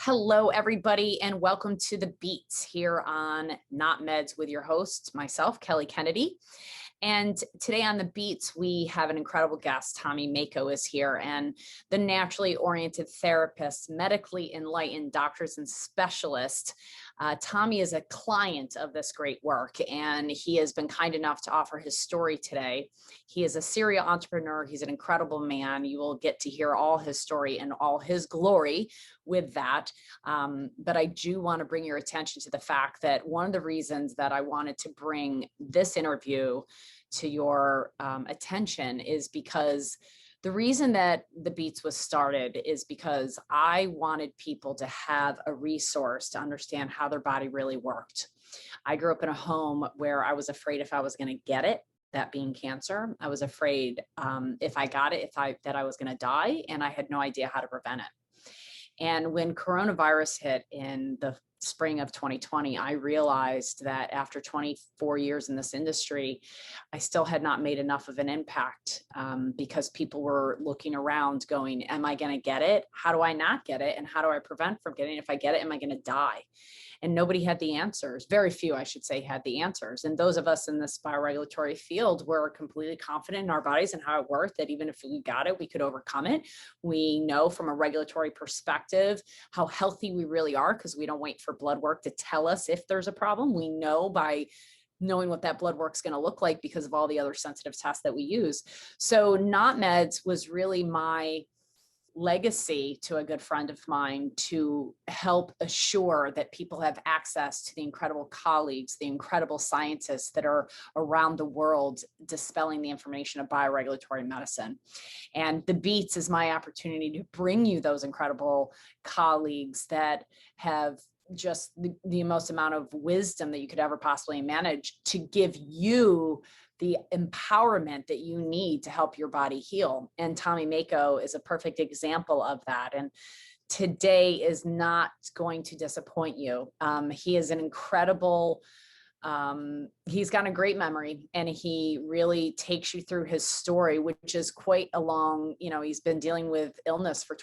Hello, everybody, and welcome to The Beats here on Not Meds with your host, myself, Kelly Kennedy. And today on The Beats, we have an incredible guest. Tommy Mahko is here, and the naturally oriented therapist, medically enlightened doctors and specialists. Tommy is a client of this great work, and he has been kind enough to offer his story today. He is a serial entrepreneur. He's an incredible man. You will get to hear all his story and all his glory with that. But I do want to bring your attention to the fact that one of the reasons that I wanted to bring this interview to your attention is because the reason that The Beats was started is because I wanted people to have a resource to understand how their body really worked. I grew up in a home where I was afraid if I was going to get it, that being cancer, I was afraid if I got it, that I was going to die, and I had no idea how to prevent it. And when coronavirus hit in the spring of 2020, I realized that after 24 years in this industry, I still had not made enough of an impact because people were looking around going, am I going to get it? How do I not get it? And how do I prevent from getting it? If I get it, am I going to die? And nobody had the answers. Very few, I should say, had the answers. And those of us in this bioregulatory field were completely confident in our bodies and how it worked, that even if we got it, we could overcome it. We know from a regulatory perspective how healthy we really are because we don't wait for blood work to tell us if there's a problem. We know by knowing what that blood work's going to look like because of all the other sensitive tests that we use. So Not Meds was really my legacy to a good friend of mine to help assure that people have access to the incredible colleagues, the incredible scientists that are around the world dispelling the information of bioregulatory medicine. And The Beats is my opportunity to bring you those incredible colleagues that have just the most amount of wisdom that you could ever possibly manage to give you the empowerment that you need to help your body heal. And Tommy Mahko is a perfect example of that. And today is not going to disappoint you. He is an incredible, he's got a great memory, and he really takes you through his story, which is quite a long, he's been dealing with illness for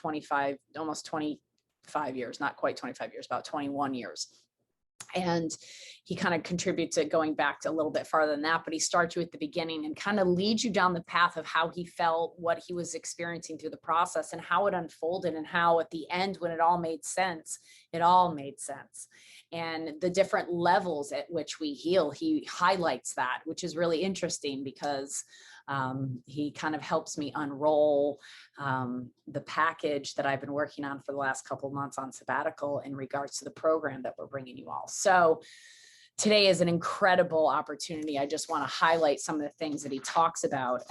almost 25 years, not quite 25 years, about 21 years. And he kind of contributes it going back to a little bit farther than that, but he starts you at the beginning and kind of leads you down the path of how he felt, what he was experiencing through the process, and how it unfolded, and how at the end, when it all made sense, it all made sense. And the different levels at which we heal, he highlights that, which is really interesting because he kind of helps me unroll the package that I've been working on for the last couple of months on sabbatical in regards to the program that we're bringing you all. So today is an incredible opportunity. I just want to highlight some of the things that he talks about.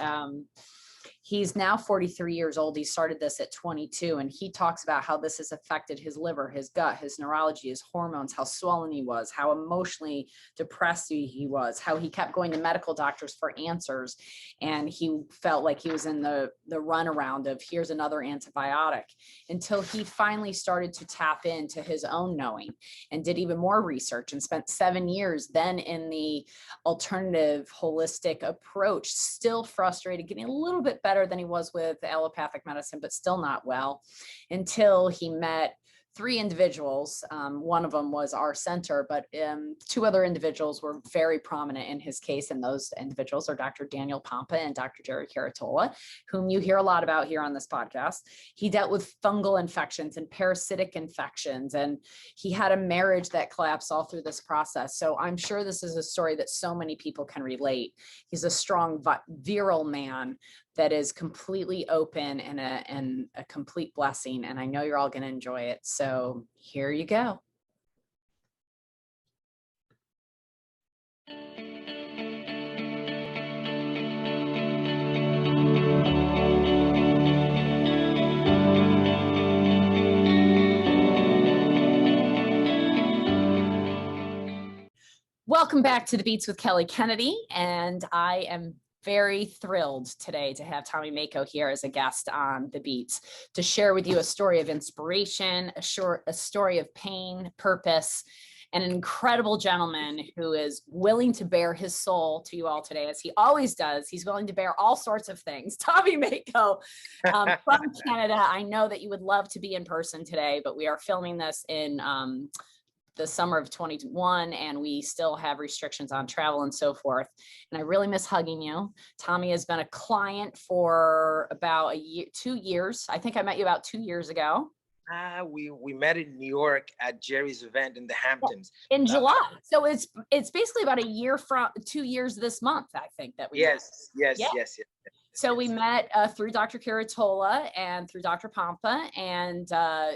He's now 43 years old. He started this at 22, and he talks about how this has affected his liver, his gut, his neurology, his hormones, how swollen he was, how emotionally depressed he was, how he kept going to medical doctors for answers. And he felt like he was in the runaround of here's another antibiotic, until he finally started to tap into his own knowing and did even more research and spent 7 years then in the alternative holistic approach, still frustrated, getting a little bit better than he was with allopathic medicine, but still not well, until he met 3 individuals. One of them was our center, but 2 other individuals were very prominent in his case. And those individuals are Dr. Daniel Pompa and Dr. Jerry Caratola, whom you hear a lot about here on this podcast. He dealt with fungal infections and parasitic infections, and he had a marriage that collapsed all through this process. So I'm sure this is a story that so many people can relate. He's a strong, virile man that is completely open and a complete blessing. And I know you're all going to enjoy it. So here you go. Welcome back to The Beats with Kelly Kennedy. And I am very thrilled today to have Tommy Mahko here as a guest on The Beats to share with you a story of inspiration, a story of pain, purpose, and an incredible gentleman who is willing to bare his soul to you all today, as he always does. He's willing to bear all sorts of things. Tommy Mahko from Canada. I know that you would love to be in person today, but we are filming this in the summer of 21, and we still have restrictions on travel and so forth. And I really miss hugging you. Tommy has been a client for about 2 years. I think I met you about 2 years ago. We met in New York at Jerry's event in the Hamptons in July. So it's basically about a year from 2 years this month, I think, that we met. Yes. So we met through Dr. Curatola and through Dr. Pompa, and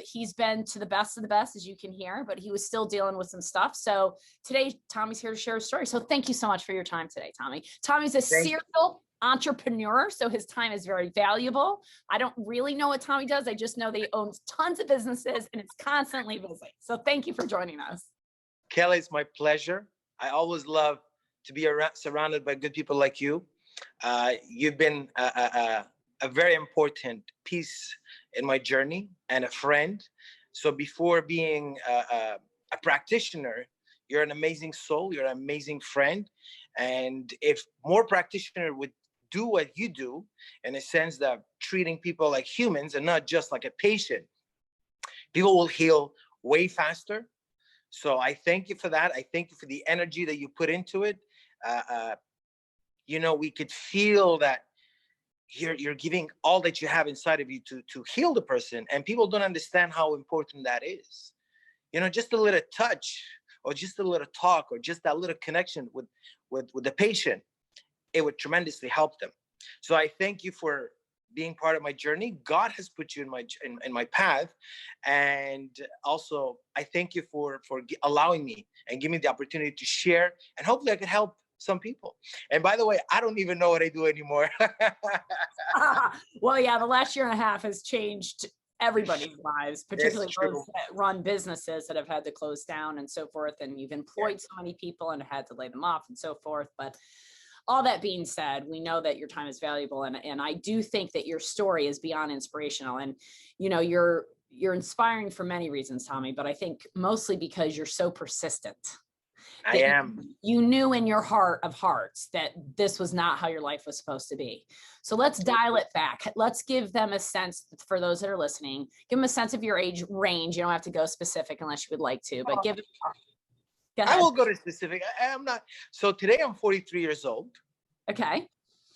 he's been to the best of the best, as you can hear, but he was still dealing with some stuff. So today, Tommy's here to share a story. So thank you so much for your time today, Tommy. Tommy's a serial entrepreneur, so his time is very valuable. I don't really know what Tommy does. I just know that he owns tons of businesses and it's constantly busy. So thank you for joining us. Kelly, it's my pleasure. I always love to be surrounded by good people like you. You've been a very important piece in my journey and a friend. So before being a practitioner, you're an amazing soul. You're an amazing friend. And if more practitioners would do what you do, in a sense that treating people like humans and not just like a patient, people will heal way faster. So I thank you for that. I thank you for the energy that you put into it. You know, we could feel that you're giving all that you have inside of you to heal the person, and people don't understand how important that is. You know, just a little touch, or just a little talk, or just that little connection with the patient, it would tremendously help them. So I thank you for being part of my journey. God has put you in my path, and also I thank you for allowing me and giving me the opportunity to share, and hopefully I could help some people. And by the way, I don't even know what I do anymore. Well, yeah, the last year and a half has changed everybody's lives, particularly those that run businesses that have had to close down and so forth. And you've employed so many people and had to lay them off and so forth. But all that being said, we know that your time is valuable. And I do think that your story is beyond inspirational. And, you know, you're inspiring for many reasons, Tommy, but I think mostly because you're so persistent. I am. You knew in your heart of hearts that this was not how your life was supposed to be. So let's dial it back. Let's give them a sense, for those that are listening, give them a sense of your age range. You don't have to go specific unless you would like to, but give it. I will go to specific. I'm not. So today I'm 43 years old. Okay.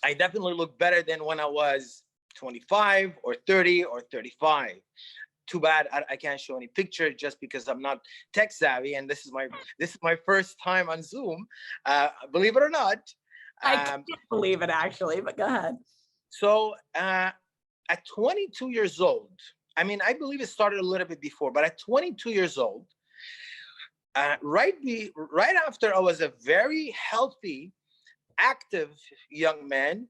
I definitely look better than when I was 25 or 30 or 35. Too bad I can't show any picture just because I'm not tech savvy, and this is my first time on Zoom. Believe it or not. I can't believe it, actually, but go ahead. So at 22 years old, I mean, I believe it started a little bit before, but at 22 years old, right after I was a very healthy, active young man,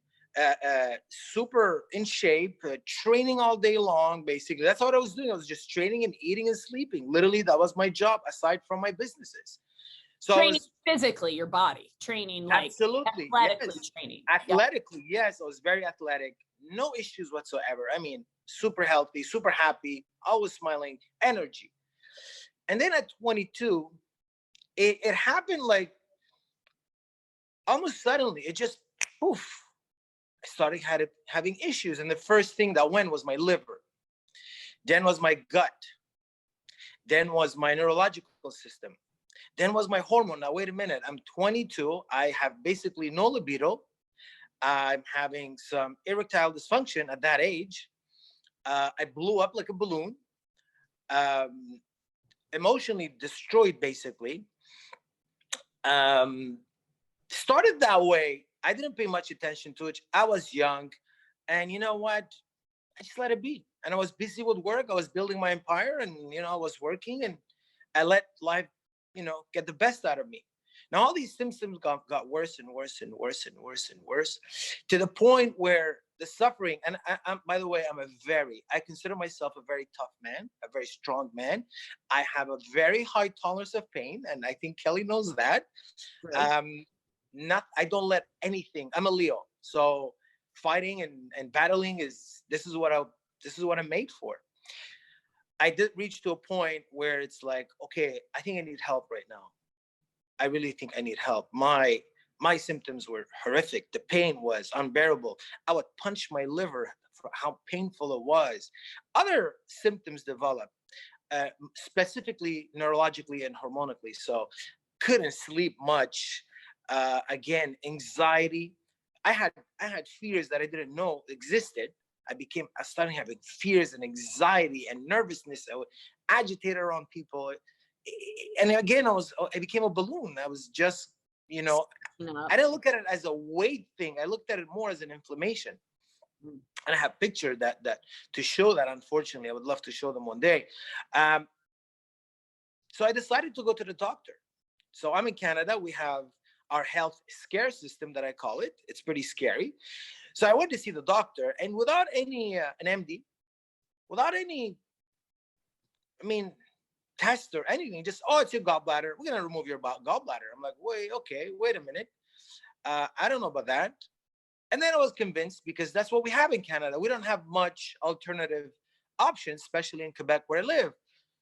super in shape, training all day long, basically. That's what I was doing. I was just training and eating and sleeping. Literally, that was my job aside from my businesses. So training physically, your body, training like absolutely, athletically training. Athletically, yes, I was very athletic. No issues whatsoever. I mean, super healthy, super happy, always smiling, energy. And then at 22, it happened like almost suddenly. It just, poof. I started having issues. And the first thing that went was my liver. Then was my gut. Then was my neurological system. Then was my hormone. Now, wait a minute. I'm 22. I have basically no libido. I'm having some erectile dysfunction at that age. I blew up like a balloon. Emotionally destroyed, basically. Started that way. I didn't pay much attention to it. I was young. And you know what? I just let it be. And I was busy with work. I was building my empire, and, you know, I was working, and I let life, you know, get the best out of me. Now, all these symptoms got worse and worse and worse and worse and worse, to the point where the suffering, and I'm, by the way, I consider myself a very tough man, a very strong man. I have a very high tolerance of pain. And I think Kelly knows that. Right. I don't let anything. I'm a Leo, so fighting and battling this is what I'm made for. I did reach to a point where it's like, okay, I think I need help right now. I really think I need help. My symptoms were horrific. The pain was unbearable. I would punch my liver for how painful it was. Other symptoms developed, specifically neurologically and hormonally. So couldn't sleep much. Again, anxiety. I had fears that I didn't know existed. I started having fears and anxiety and nervousness. I would agitate around people. And again, I became a balloon. I was just, No. I didn't look at it as a weight thing. I looked at it more as an inflammation. And I have pictures that to show that. Unfortunately, I would love to show them one day. So I decided to go to the doctor. So I'm in Canada. We have our health scare system that I call it. It's pretty scary. So I went to see the doctor, and without any an MD, without any, test or anything, just, oh, it's your gallbladder. We're gonna remove your gallbladder. I'm like, wait a minute. I don't know about that. And then I was convinced, because that's what we have in Canada. We don't have much alternative options, especially in Quebec where I live.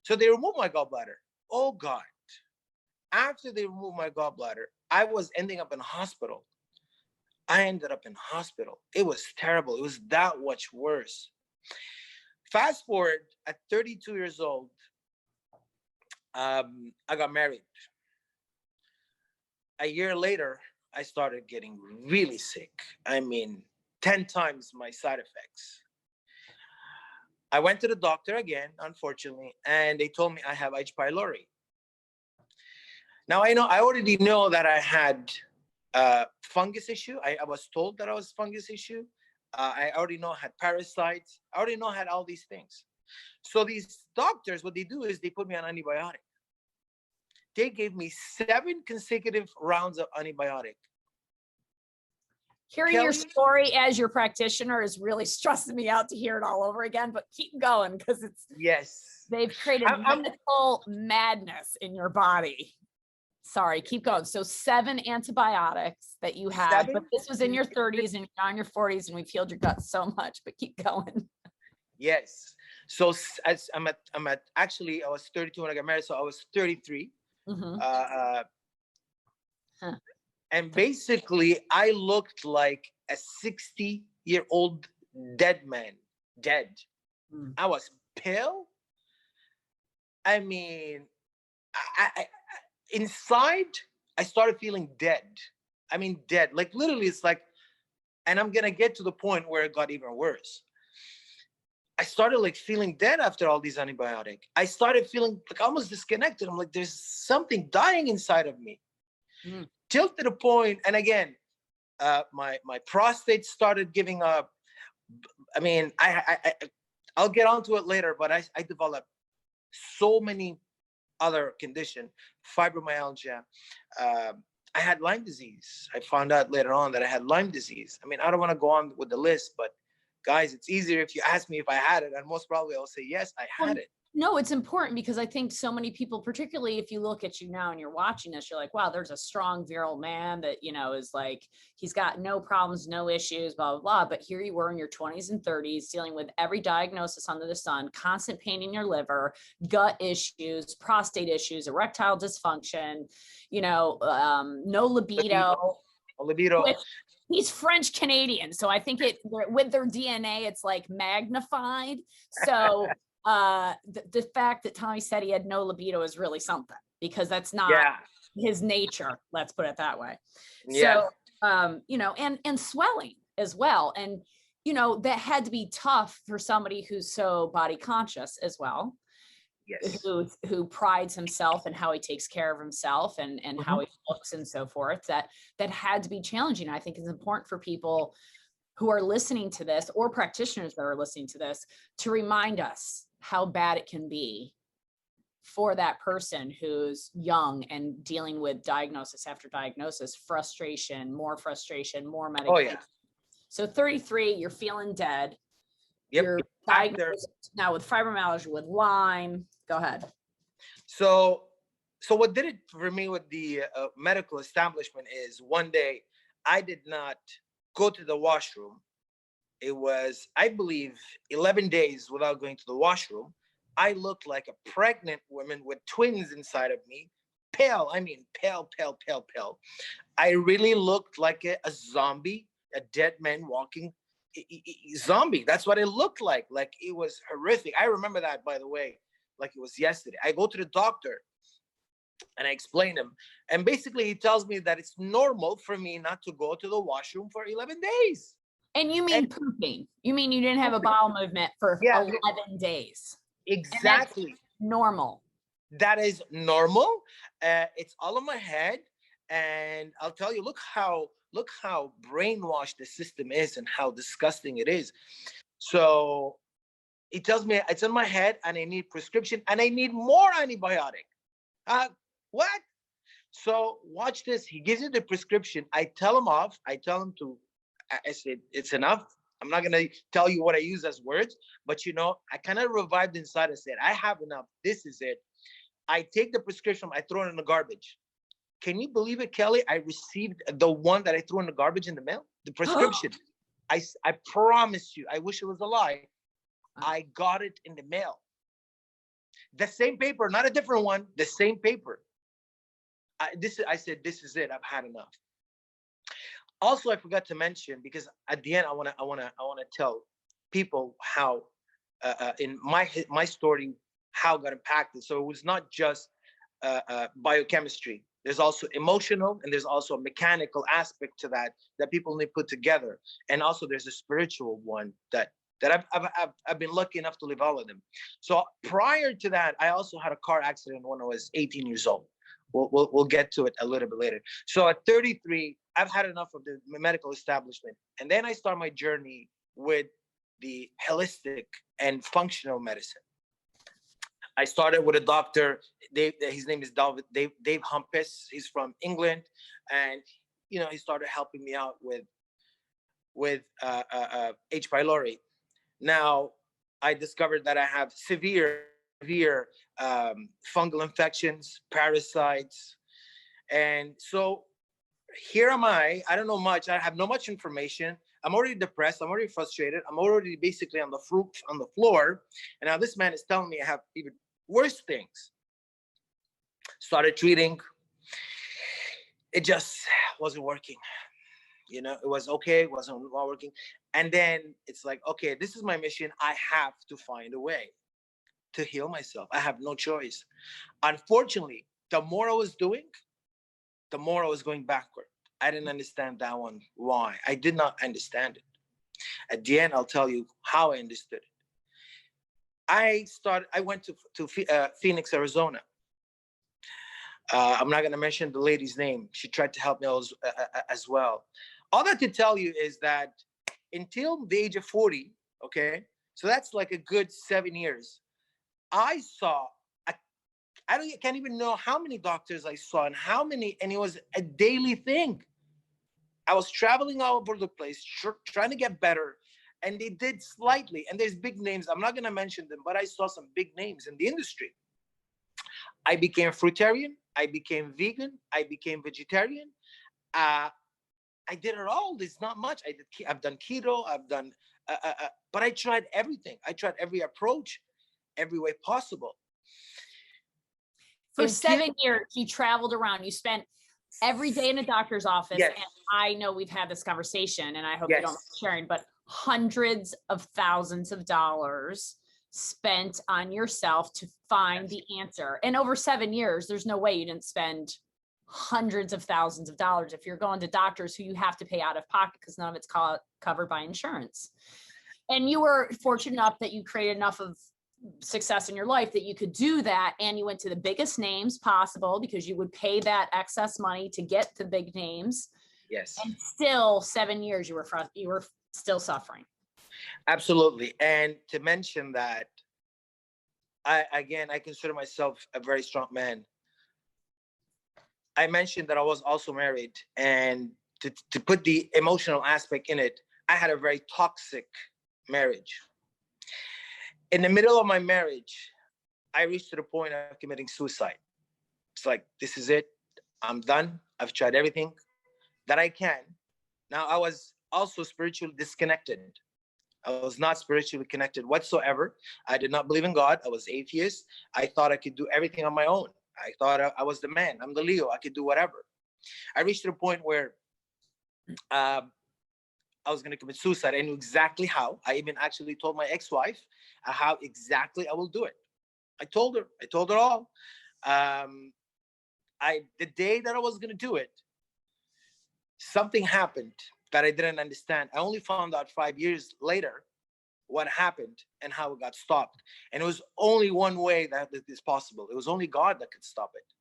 So they removed my gallbladder. Oh God. After they removed my gallbladder, I was ending up in hospital. I ended up in hospital. It was terrible. It was that much worse. Fast forward, at 32 years old, I got married. A year later, I started getting really sick. 10 times my side effects. I went to the doctor again, unfortunately, and they told me I have H. pylori. Now I already know that I had fungus issue. I was told that I was fungus issue. I already know I had parasites. I already know I had all these things. So these doctors, what they do is they put me on antibiotic. They gave me 7 consecutive rounds of antibiotic. Hearing your story as your practitioner is really stressing me out to hear it all over again, but keep going, because they've created medical madness in your body. Sorry, keep going. So 7 antibiotics that you had, but this was in your 30s and you're on your 40s, and we've healed your gut so much, but keep going. Yes. So as actually, I was 32 when I got married, so I was 33. Mm-hmm. And basically, I looked like a 60-year-old dead man. Dead. I was pale. I inside, I started feeling dead. Dead. Like literally, it's like, and I'm gonna get to the point where it got even worse. I started like feeling dead after all these antibiotics. I started feeling like almost disconnected. I'm like, there's something dying inside of me. Till to the point, and again, my prostate started giving up. I'll get onto it later, but I developed so many other conditions, fibromyalgia. I had Lyme disease. I found out later on that I had Lyme disease. I don't want to go on with the list, but guys, it's easier if you ask me if I had it, and most probably I'll say yes, I had it. No, it's important, because I think so many people, particularly if you look at you now and you're watching this, you're like, wow, there's a strong, virile man that, is like, he's got no problems, no issues, blah, blah, blah. But here you were in your 20s and 30s dealing with every diagnosis under the sun, constant pain in your liver, gut issues, prostate issues, erectile dysfunction, no libido. He's French Canadian, so I think with their DNA, it's like magnified. So the fact that Tommy said he had no libido is really something, because that's not his nature. Let's put it that way. Yeah. So, and swelling as well. And, that had to be tough for somebody who's so body conscious as well. Yes. Who prides himself in how he takes care of himself and how he looks and so forth. That had to be challenging. I think it's important for people who are listening to this, or practitioners that are listening to this, to remind us how bad it can be for that person who's young and dealing with diagnosis after diagnosis, frustration, more medication. Oh, yeah. So 33, you're feeling dead. Yep. You're diagnosed now with fibromyalgia, with Lyme. Go ahead. So what did it for me with the medical establishment is, one day I did not go to the washroom. It was, I believe, 11 days without going to the washroom. I looked like a pregnant woman with twins inside of me. Pale, I mean, pale, pale, pale, pale. I really looked like a zombie, a dead man walking zombie. That's what it looked like. Like, it was horrific. I remember that, by the way, like it was yesterday. I go to the doctor and I explain him. And basically he tells me that it's normal for me not to go to the washroom for 11 days. And you mean pooping. You mean you didn't have a bowel movement for Yeah, 11 days. exactly. Normal. That is normal. It's all in my head. And I'll tell you, look how brainwashed the system is and how disgusting it is. So he tells me it's in my head and I need prescription and I need more antibiotic. What? So watch this. He gives you the prescription. I tell him off. I tell him to, I said, it's enough. I'm not going to tell you what I use as words, but I kind of revived inside. I said, I have enough. This is it. I take the prescription. I throw it in the garbage. Can you believe it, Kelly? I received the one that I threw in the garbage in the mail, the prescription. I promise you, I wish it was a lie. I got it in the mail. The same paper, not a different one, the same paper. I said, this is it. I've had enough. Also, I forgot to mention, because at the end, I want to tell people how, in my story, how it got impacted. So it was not just biochemistry. There's also emotional and there's also a mechanical aspect to that people need to put together. And also there's a spiritual one that I've been lucky enough to live all of them. So prior to that, I also had a car accident when I was 18 years old. We'll get to it a little bit later. So at 33, I've had enough of the medical establishment. And then I start my journey with the holistic and functional medicine. I started with a doctor. His name is Dave Humpis. He's from England, and he started helping me out with H. pylori. Now I discovered that I have severe fungal infections, parasites, and so here am I. I don't know much. I have no much information. I'm already depressed. I'm already frustrated. I'm already basically on the floor. And now this man is telling me I have even worse things. Started treating. It just wasn't working. It was okay. It wasn't working. And then it's like, okay, this is my mission. I have to find a way to heal myself. I have no choice. Unfortunately, the more I was doing, the more I was going backward. I didn't understand that one. Why? I did not understand it. At the end, I'll tell you how I understood it. I went to Phoenix, Arizona. I'm not going to mention the lady's name. She tried to help me as well. All that to tell you is that until the age of 40, okay, so that's like a good 7 years, I saw, I can't even know how many doctors I saw and it was a daily thing. I was traveling all over the place, trying to get better. And they did slightly. And there's big names. I'm not going to mention them, but I saw some big names in the industry. I became fruitarian. I became vegan. I became vegetarian. I did it all. There's not much. I've done keto. I've done, but I tried everything. I tried every approach, every way possible. For 7 years, you traveled around. You spent every day in a doctor's office. Yes. And I know we've had this conversation, and I hope Yes. you don't mind sharing, but hundreds of thousands of dollars spent on yourself to find the answer. And over 7 years, there's no way you didn't spend hundreds of thousands of dollars if you're going to doctors who you have to pay out of pocket because none of it's covered by insurance. And you were fortunate enough that you created enough of success in your life that you could do that, and you went to the biggest names possible because you would pay that excess money to get the big names. Yes. And still 7 years you were still suffering. Absolutely. And to mention that, I consider myself a very strong man. I mentioned that I was also married, and to put the emotional aspect in it, I had a very toxic marriage. In the middle of my marriage, I reached to the point of committing suicide. It's like, this is it. I'm done. I've tried everything that I can. Now, I was also spiritually disconnected. I was not spiritually connected whatsoever. I did not believe in God. I was atheist. I thought I could do everything on my own. I thought I was the man. I'm the Leo. I could do whatever. I reached to the point where I was going to commit suicide. I knew exactly how. I even actually told my ex-wife how exactly I will do it. I told her all. The day that I was going to do it, something happened that I didn't understand. I only found out 5 years later what happened and how it got stopped. And it was only one way that is possible. It was only God that could stop it.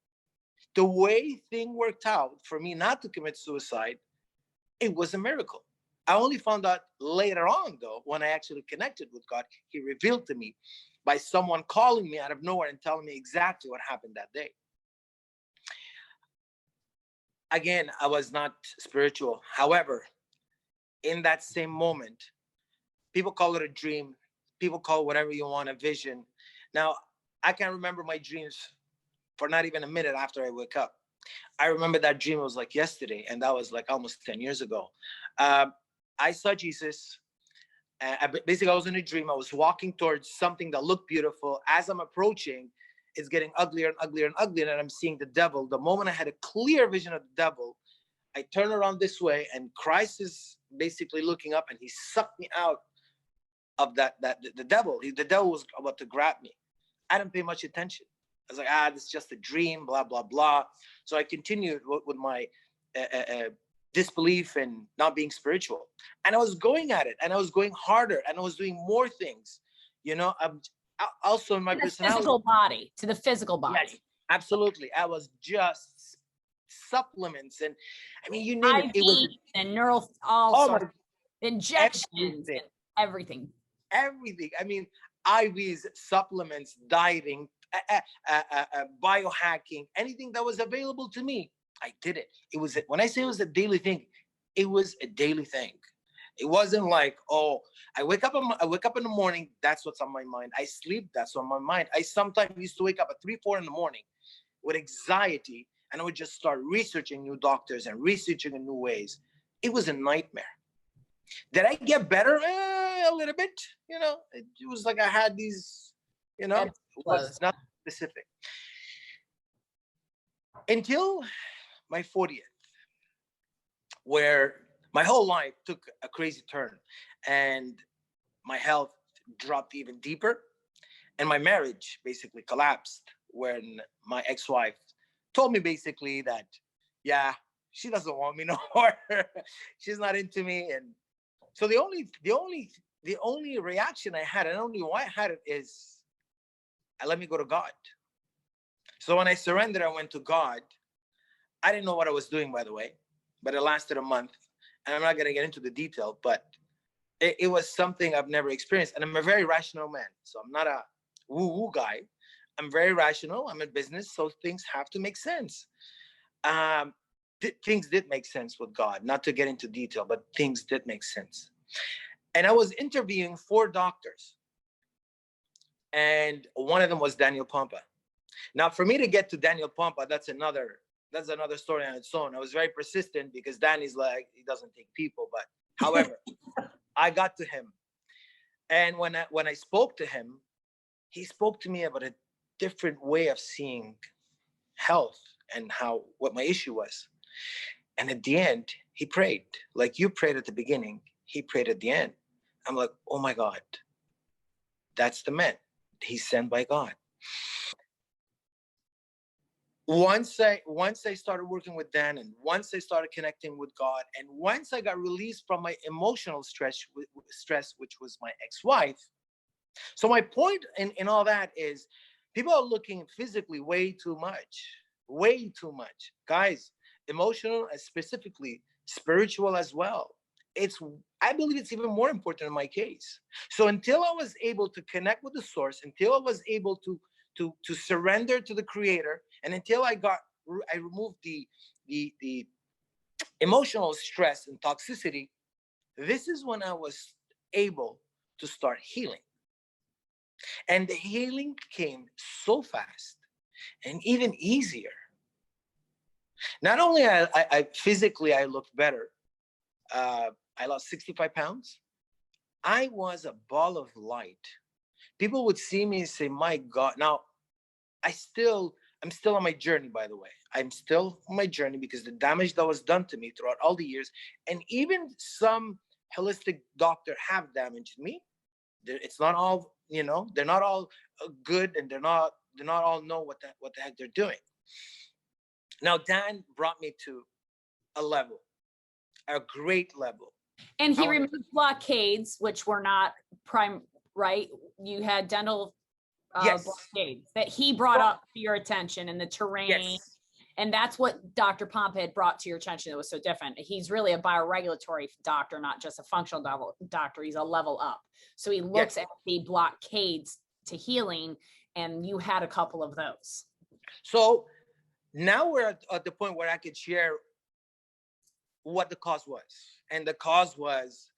The way thing worked out for me not to commit suicide, it was a miracle. I only found out later on, though, when I actually connected with God. He revealed to me by someone calling me out of nowhere and telling me exactly what happened that day. Again, I was not spiritual. However, in that same moment, people call it a dream. People call whatever you want a vision. Now, I can remember my dreams for not even a minute after I wake up. I remember that dream was like yesterday, and that was like almost 10 years ago. I saw Jesus. Basically, I was in a dream. I was walking towards something that looked beautiful. As I'm approaching, it's getting uglier and uglier and uglier, and I'm seeing the devil. The moment I had a clear vision of the devil, I turn around this way, and Christ is basically looking up, and he sucked me out of the devil. The devil was about to grab me. I didn't pay much attention. I was like, this is just a dream, blah, blah, blah. So I continued with my disbelief and not being spiritual. And I was going at it, and I was going harder, and I was doing more things. Also in my personality. To the physical body. Yes, absolutely. I was just supplements, and I mean, you name it. It was and neural, all sorts, injections, everything. Everything. I mean, IVs, supplements, dieting, biohacking, anything that was available to me, I did it. When I say it was a daily thing, it was a daily thing. It wasn't like, I wake up in the morning, that's what's on my mind. I sleep, that's on my mind. I sometimes used to wake up at 3, 4 in the morning with anxiety, and I would just start researching new doctors and researching in new ways. It was a nightmare. Did I get better? A little bit. It was like I had these, it was not specific. Until my 40th, where my whole life took a crazy turn, and my health dropped even deeper, and my marriage basically collapsed when my ex-wife told me basically that, she doesn't want me no more. She's not into me. And so the only reaction I had, and only why I had it, is I let me go to God. So when I surrendered, I went to God. I didn't know what I was doing, by the way, but it lasted a month. And I'm not going to get into the detail, but it was something I've never experienced. And I'm a very rational man. So I'm not a woo-woo guy. I'm very rational. I'm in business, so things have to make sense. Things did make sense with God, not to get into detail, but things did make sense. And I was interviewing 4 doctors, and one of them was Daniel Pompa. Now, for me to get to Daniel Pompa, that's another story on its own. I was very persistent because Danny's like, he doesn't take people. But however, I got to him. And when I spoke to him, he spoke to me about a different way of seeing health and what my issue was. And at the end, he prayed. Like you prayed at the beginning, he prayed at the end. I'm like, oh my God, that's the man. He's sent by God. Once I started working with Dan, and once I started connecting with God, and once I got released from my emotional stress, which was my ex-wife. So my point in all that is, people are looking physically way too much. Guys, emotional and specifically spiritual as well. I believe it's even more important in my case. So until I was able to connect with the source, until I was able to surrender to the creator, and until I removed the emotional stress and toxicity, this is when I was able to start healing. And the healing came so fast and even easier. Not only I physically, I looked better. I lost 65 pounds. I was a ball of light. People would see me and say, my God. Now, I'm still on my journey, by the way. I'm still on my journey because the damage that was done to me throughout all the years, and even some holistic doctor have damaged me. It's not all, they're not all good, and they're not all know what the heck they're doing. Now, Dan brought me to a level, a great level. And he removed blockades, which were not prime, right? You had dental Yes. blockades that he brought up to your attention, and the terrain. Yes. And that's what Dr. Pompa had brought to your attention that was so different. He's really a bioregulatory doctor, not just a functional doctor. He's a level up. So he looks at the blockades to healing, and you had a couple of those. So now we're at the point where I could share what the cause was. And the cause was,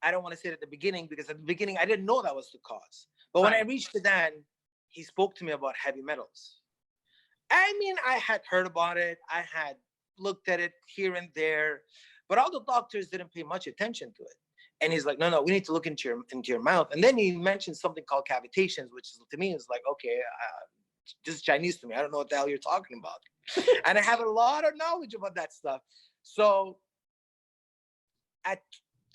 I don't want to say it at the beginning, because at the beginning, I didn't know that was the cause. But when I reached to Dan, he spoke to me about heavy metals. I mean, I had heard about it. I had looked at it here and there, but all the doctors didn't pay much attention to it. And he's like, no, we need to look into your mouth. And then he mentioned something called cavitations, which is, to me is like, okay, this is Chinese to me. I don't know what the hell you're talking about. And I have a lot of knowledge about that stuff. So I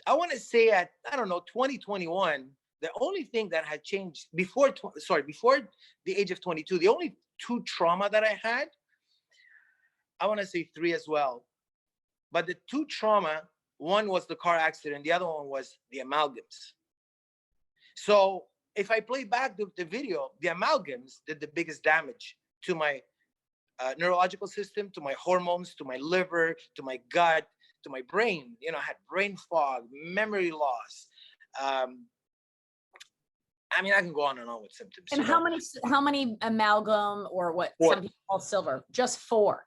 want to say at 2021, the only thing that had changed before the age of 22, the only two trauma that I had, I want to say three as well. But the two trauma, one was the car accident, the other one was the amalgams. So if I play back the video, the amalgams did the biggest damage to my neurological system, to my hormones, to my liver, to my gut, to my brain. I had brain fog, memory loss. I mean, I can go on and on with symptoms. And how many amalgam, or what some people call silver? Just 4.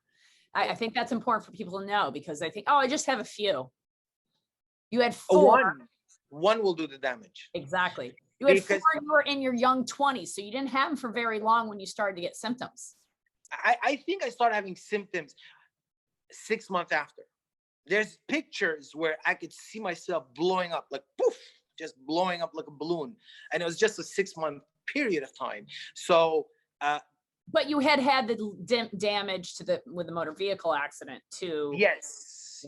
I think that's important for people to know, because they think, oh, I just have a few. You had 4. One will do the damage. Exactly. You had 4. You were in your young 20s, so you didn't have them for very long when you started to get symptoms. I think I started having symptoms 6 months after. There's pictures where I could see myself blowing up, like poof, just blowing up like a balloon. And it was just a 6-month period of time. So, but you had the damage with the motor vehicle accident too. Yes.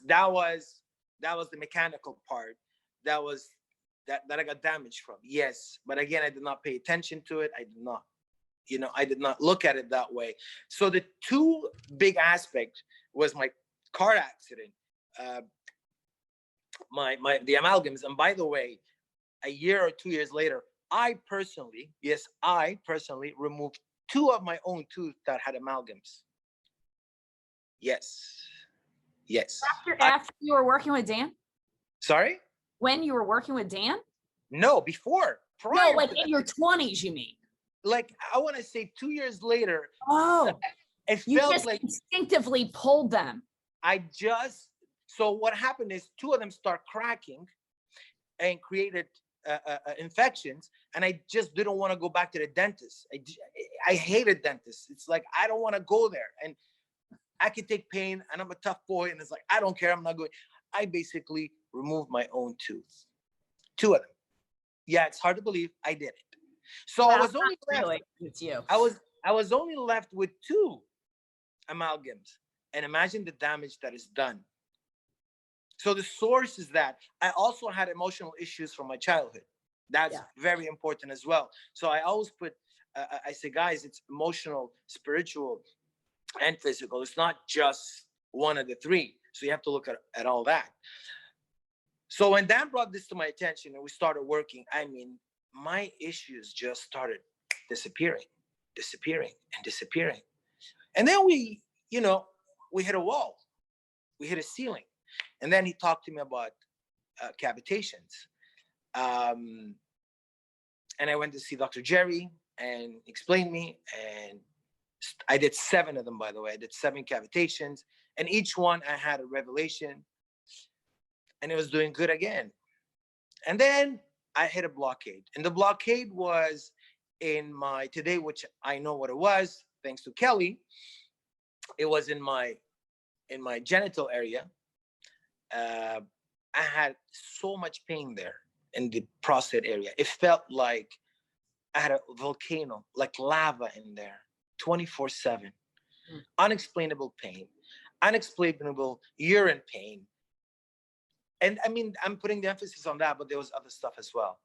That was the mechanical part. That was that I got damaged from. Yes. But again, I did not pay attention to it. I did not look at it that way. So the two big aspects was my car accident, the amalgams. And by the way, a year or 2 years later, I personally removed 2 of my own teeth that had amalgams. Yes. After you were working with Dan? Sorry? When you were working with Dan? No, before. No, like in your 20s, you mean? Like, I want to say 2 years later. Oh, it you felt just like instinctively pulled them. So what happened is 2 of them start cracking and created infections, and I just didn't want to go back to the dentist. I hated dentists. It's like, I don't want to go there, and I can take pain, and I'm a tough boy, and it's like, I don't care, I'm not going. I basically removed my own tooth, 2 of them. Yeah, it's hard to believe I did it. So I was only left. Really, it's you. I was only left with 2 amalgams, and imagine the damage that is done. So the source is that I also had emotional issues from my childhood. That's very important as well. So I always put, I say, guys, it's emotional, spiritual, and physical. It's not just one of the 3. So you have to look at all that. So when Dan brought this to my attention and we started working, I mean, my issues just started disappearing. And then we hit a wall. We hit a ceiling. And then he talked to me about cavitations. And I went to see Dr. Jerry and explained me. And I did 7 of them, by the way. I did 7 cavitations. And each one I had a revelation. And it was doing good again. And then I hit a blockade. And the blockade was in my today, which I know what it was, thanks to Kelly. It was in my genital area. I had so much pain there. in the prostate area. It felt like I had a volcano, like lava in there, 24/7. Unexplainable pain, unexplainable urine pain. And I mean, I'm putting the emphasis on that, but there was other stuff as well.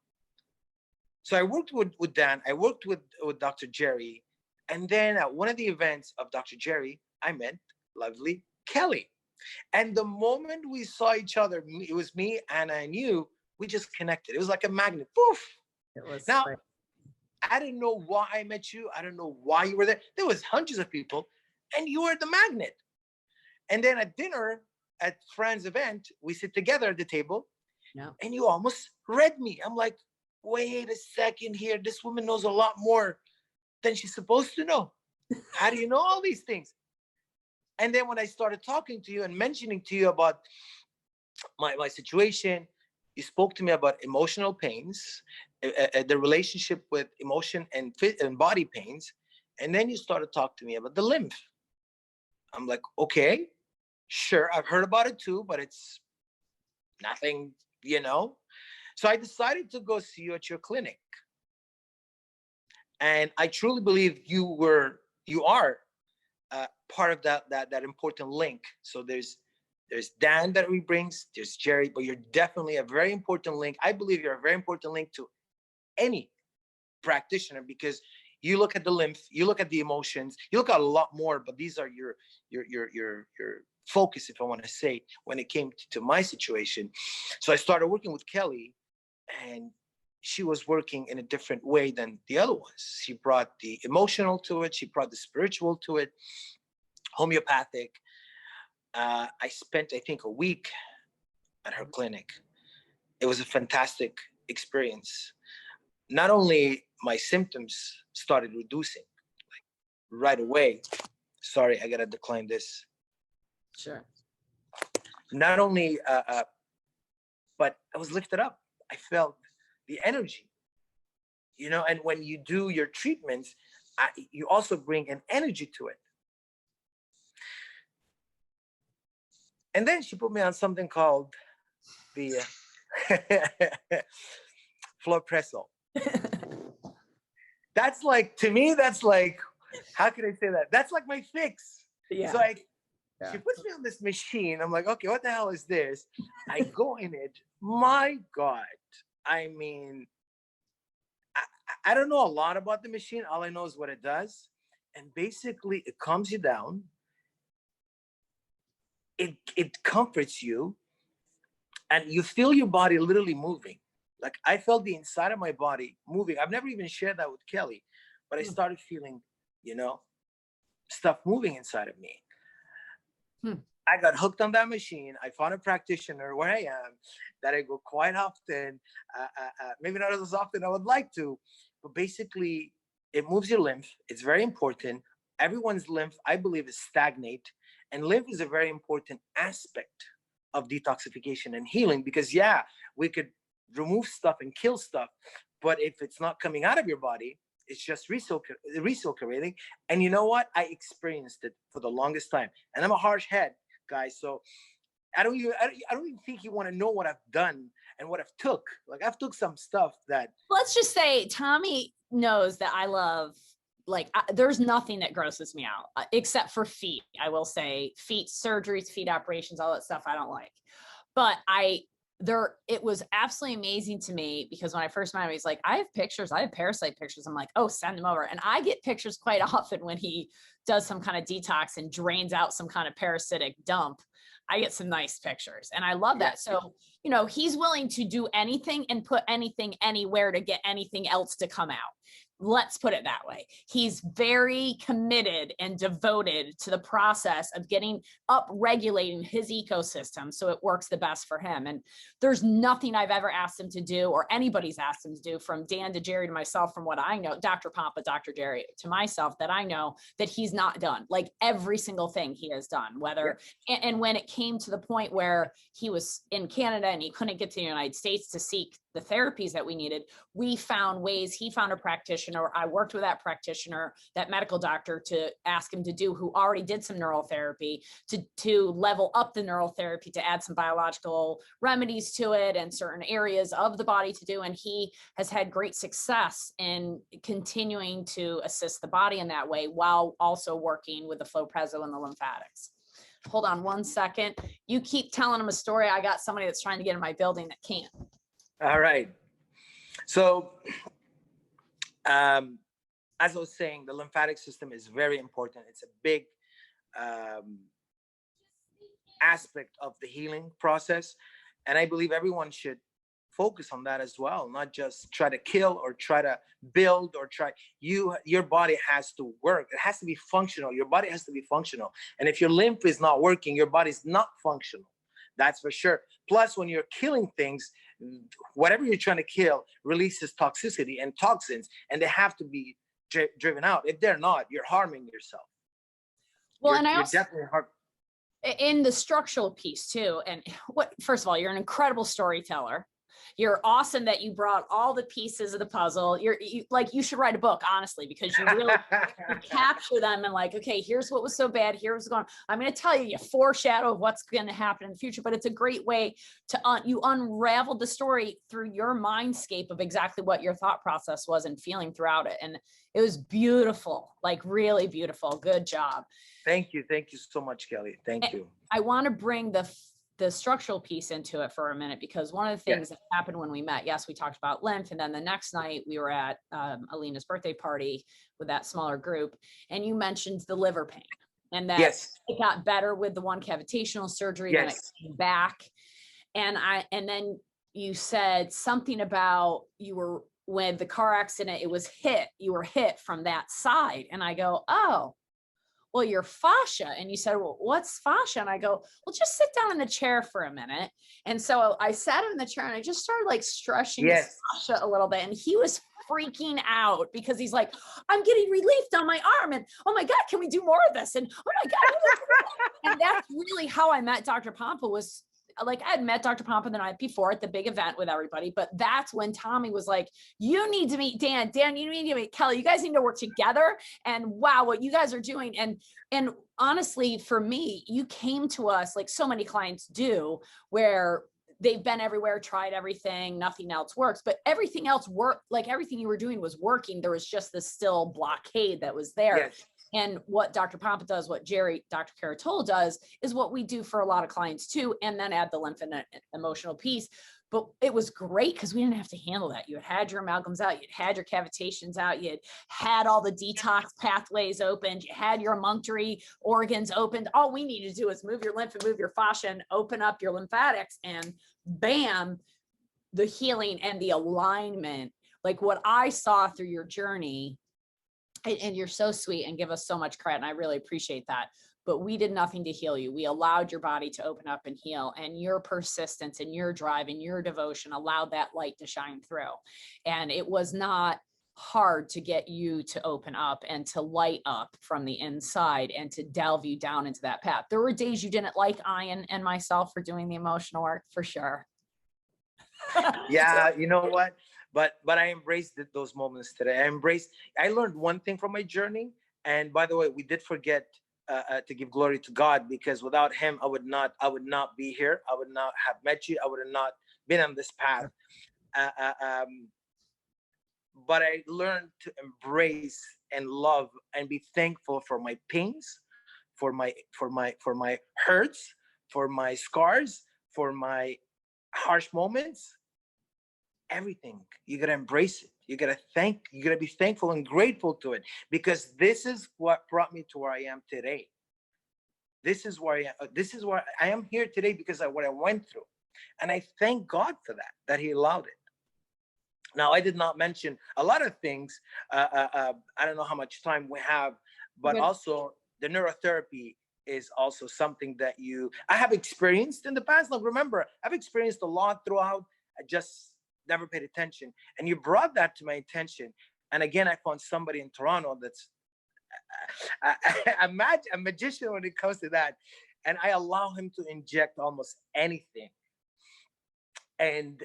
So I worked with Dan, I worked with Dr. Jerry. And then at one of the events of Dr. Jerry, I met lovely Kelly. And the moment we saw each other, it was me, Anna, and you, we just connected. It was like a magnet. Poof. It was now, great. I didn't know why I met you. I don't know why you were there. There was hundreds of people, and you were the magnet. And then at dinner, at Fran's event, we sit together at the table, and you almost read me. I'm like, wait a second here. This woman knows a lot more than she's supposed to know. How do you know all these things? And then when I started talking to you and mentioning to you about my situation, you spoke to me about emotional pains, the relationship with emotion and body pains. And then you started talking to me about the lymph. I'm like, okay, sure, I've heard about it too, but it's nothing, you know? So I decided to go see you at your clinic. And I truly believe you are part of that important link. So there's Dan that we brings, there's Jerry, but you're definitely a very important link. I believe you're a very important link to any practitioner, because you look at the lymph, you look at the emotions, you look at a lot more, but these are your focus, if I want to say, when it came to my situation. So I started working with Kelly, and she was working in a different way than the other ones. She brought the emotional to it. She brought the spiritual to it, homeopathic. I spent, I think, a week at her clinic. It was a fantastic experience. Not only my symptoms started reducing, like right away. Sorry, I gotta decline this. Sure. Not only, but I was lifted up. I felt the energy, you know, and when you do your treatments, you also bring an energy to it. And then she put me on something called the Florpresso. That's like, to me, that's like, how can I say that? That's like my fix. Yeah. So she puts me on this machine. I'm like, okay, what the hell is this? I go in it. My God. I mean, I don't know a lot about the machine. All I know is what it does. And basically, it calms you down. It comforts you. And you feel your body literally moving. Like I felt the inside of my body moving. I've never even shared that with Kelly, but I started feeling, you know, stuff moving inside of me. I got hooked on that machine. I found a practitioner where I am that I go quite often. Maybe not as often I would like to, but basically it moves your lymph. It's very important. Everyone's lymph, I believe, is stagnate, and lymph is a very important aspect of detoxification and healing, because yeah, we could remove stuff and kill stuff, but if it's not coming out of your body, it's just recirculating. And you know what? I experienced it for the longest time, and I'm a harsh head, guys. So I don't even think you want to know what I've done and what I've took. Like I've took some stuff that. Let's just say Tommy knows that I love, like, there's nothing that grosses me out except for feet. I will say feet surgeries, feet operations, all that stuff I don't like. But it was absolutely amazing to me, because when I first met him, he's like, I have pictures. I have parasite pictures. I'm like, oh, send them over. And I get pictures quite often when he does some kind of detox and drains out some kind of parasitic dump. I get some nice pictures, and I love that. So, you know, he's willing to do anything and put anything anywhere to get anything else to come out. Let's put it that way. He's very committed and devoted to the process of getting up regulating his ecosystem so it works the best for him. And there's nothing I've ever asked him to do, or anybody's asked him to do, from Dan to Jerry to myself, from what I know, Dr. Papa, Dr. Jerry to myself, that I know that he's not done. Like every single thing he has done, whether, and when it came to the point where he was in Canada and he couldn't get to the United States to seek the therapies that we needed, we found ways. He found a practitioner. I worked with that practitioner, that medical doctor, to ask him to do, who already did some neural therapy, to level up the neural therapy, to add some biological remedies to it and certain areas of the body to do. And he has had great success in continuing to assist the body in that way, while also working with the flow presso and the lymphatics. Hold on one second. You keep telling him a story. I got somebody that's trying to get in my building that can't. All right. So, as I was saying, the lymphatic system is very important. It's a big aspect of the healing process. And I believe everyone should focus on that as well, not just try to kill or try to build or try. Your body has to work. It has to be functional. Your body has to be functional. And if your lymph is not working, your body's not functional. That's for sure. Plus, when you're killing things, whatever you're trying to kill releases toxicity and toxins, and they have to be driven out. If they're not, you're harming yourself. Well, and I you're also, definitely in the structural piece too. And first of all, you're an incredible storyteller. You're awesome that you brought all the pieces of the puzzle. You should write a book, honestly, because you really you capture them and like, okay, here's what was so bad. Here's what's going on. I'm going to tell you, you foreshadow what's going to happen in the future, but it's a great way to, you unraveled the story through your mindscape of exactly what your thought process was and feeling throughout it. And it was beautiful, like really beautiful. Good job. Thank you. Thank you so much, Kelly. Thank you. I want to bring the structural piece into it for a minute, because one of the things that happened when we met, yes, we talked about lymph, and then the next night we were at Alina's birthday party with that smaller group, and you mentioned the liver pain, and that it got better with the one cavitational surgery, then it came back, and then you said something about when the car accident, you were hit from that side, and I go, oh, well, your fascia. And you said, well, what's fascia? And I go, well, just sit down in the chair for a minute. And so I sat in the chair and I just started like stretching his fascia a little bit. And he was freaking out because he's like, I'm getting relief down my arm. And oh my God, can we do more of this? And oh my God. And that's really how I met Dr. Pompa. Was like, I had met Dr. Pompa the night before at the big event with everybody, but that's when Tommy was like, you need to meet Dan. Dan, you need to meet Kelly. You guys need to work together. And wow, what you guys are doing. And honestly, for me, you came to us like so many clients do, where they've been everywhere, tried everything, nothing else works, but everything else worked. Like everything you were doing was working. There was just this still blockade that was there. Yes. And what Dr. Pompa does, what Dr. Caratola does, is what we do for a lot of clients too, and then add the lymph and emotional piece. But it was great because we didn't have to handle that. You had your amalgams out, you had your cavitations out, you had all the detox pathways opened, you had your emunctory organs opened. All we need to do is move your lymph and move your fascia and open up your lymphatics, and bam, the healing and the alignment. Like what I saw through your journey, and you're so sweet and give us so much credit, and I really appreciate that. But we did nothing to heal you. We allowed your body to open up and heal, and your persistence and your drive and your devotion allowed that light to shine through. And it was not hard to get you to open up and to light up from the inside and to delve you down into that path. There were days you didn't like Ian and myself for doing the emotional work, for sure. Yeah, you know what? But I embraced those moments today. I learned one thing from my journey. And by the way, we did forget to give glory to God, because without him, I would not be here. I would not have met you. I would have not been on this path. But I learned to embrace and love and be thankful for my pains, for my hurts, for my scars, for my harsh moments. Everything. You gotta embrace it. You gotta be thankful and grateful to it, because this is what brought me to where I am today. This is where I am here today, because of what I went through. And I thank God for that he allowed it. Now, I did not mention a lot of things. I don't know how much time we have, but also the neurotherapy is also something that I have experienced in the past. Now, remember, I've experienced a lot throughout. I just never paid attention, and you brought that to my attention. And again, I found somebody in Toronto that's a magician when it comes to that, and I allow him to inject almost anything. And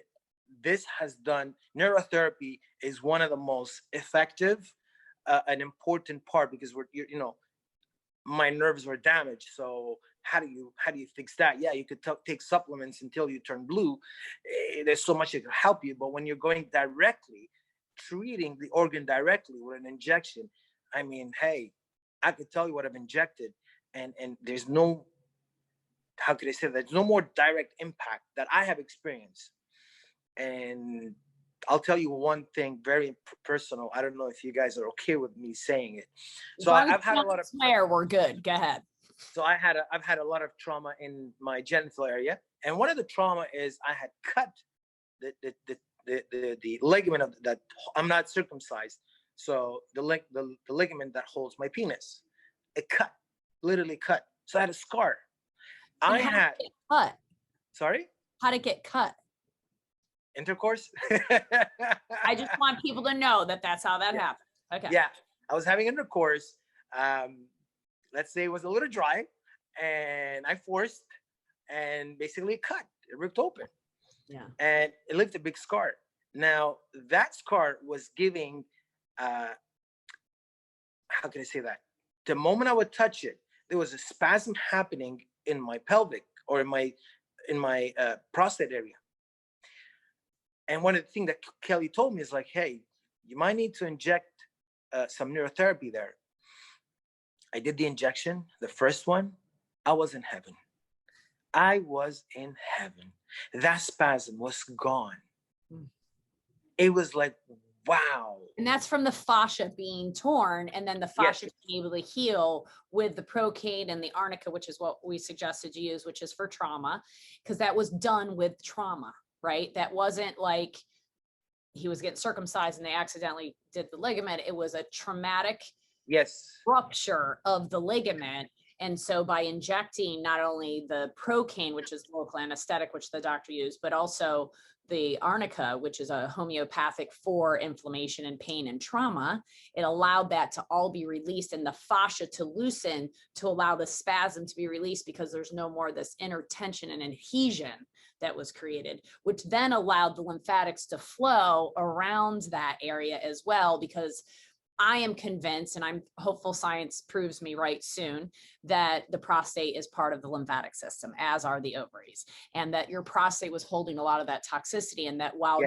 this has done, neurotherapy is one of the most effective and important part, because my nerves were damaged. So how do you fix that? Yeah, you could take supplements until you turn blue. There's so much that can help you, but when you're going directly, treating the organ directly with an injection, I mean, hey, I could tell you what I've injected, and there's no, how could I say that? There's no more direct impact that I have experienced. And I'll tell you one thing very personal. I don't know if you guys are okay with me saying it. So I've had a lot of swear, we're good. Go ahead. So I've had a lot of trauma in my genital area, and one of the trauma is I had cut the ligament of that. I'm not circumcised, so the ligament that holds my penis, it cut, literally cut. So I had a scar. And how did it get cut? Sorry? How'd it get cut? Intercourse. I just want people to know that that's how that happened. Okay. Yeah, I was having intercourse. Let's say it was a little dry, and I forced, and basically it cut. It ripped open. Yeah. And it left a big scar. Now that scar was giving, how can I say that? The moment I would touch it, there was a spasm happening in my pelvic, or in my prostate area. And one of the things that Kelly told me is like, hey, you might need to inject some neurotherapy there. I did the injection, the first one. I was in heaven. I was in heaven. That spasm was gone. It was like, wow. And that's from the fascia being torn, and then the fascia being able to heal with the procaine and the arnica, which is what we suggested you use, which is for trauma, because that was done with trauma, right? That wasn't like he was getting circumcised and they accidentally did the ligament. It was a traumatic rupture of the ligament. And so by injecting not only the procaine, which is local anesthetic, which the doctor used, but also the arnica, which is a homeopathic for inflammation and pain and trauma, it allowed that to all be released and the fascia to loosen to allow the spasm to be released, because there's no more this inner tension and adhesion that was created, which then allowed the lymphatics to flow around that area as well. Because I am convinced, and I'm hopeful science proves me right soon, that the prostate is part of the lymphatic system, as are the ovaries, and that your prostate was holding a lot of that toxicity. And that while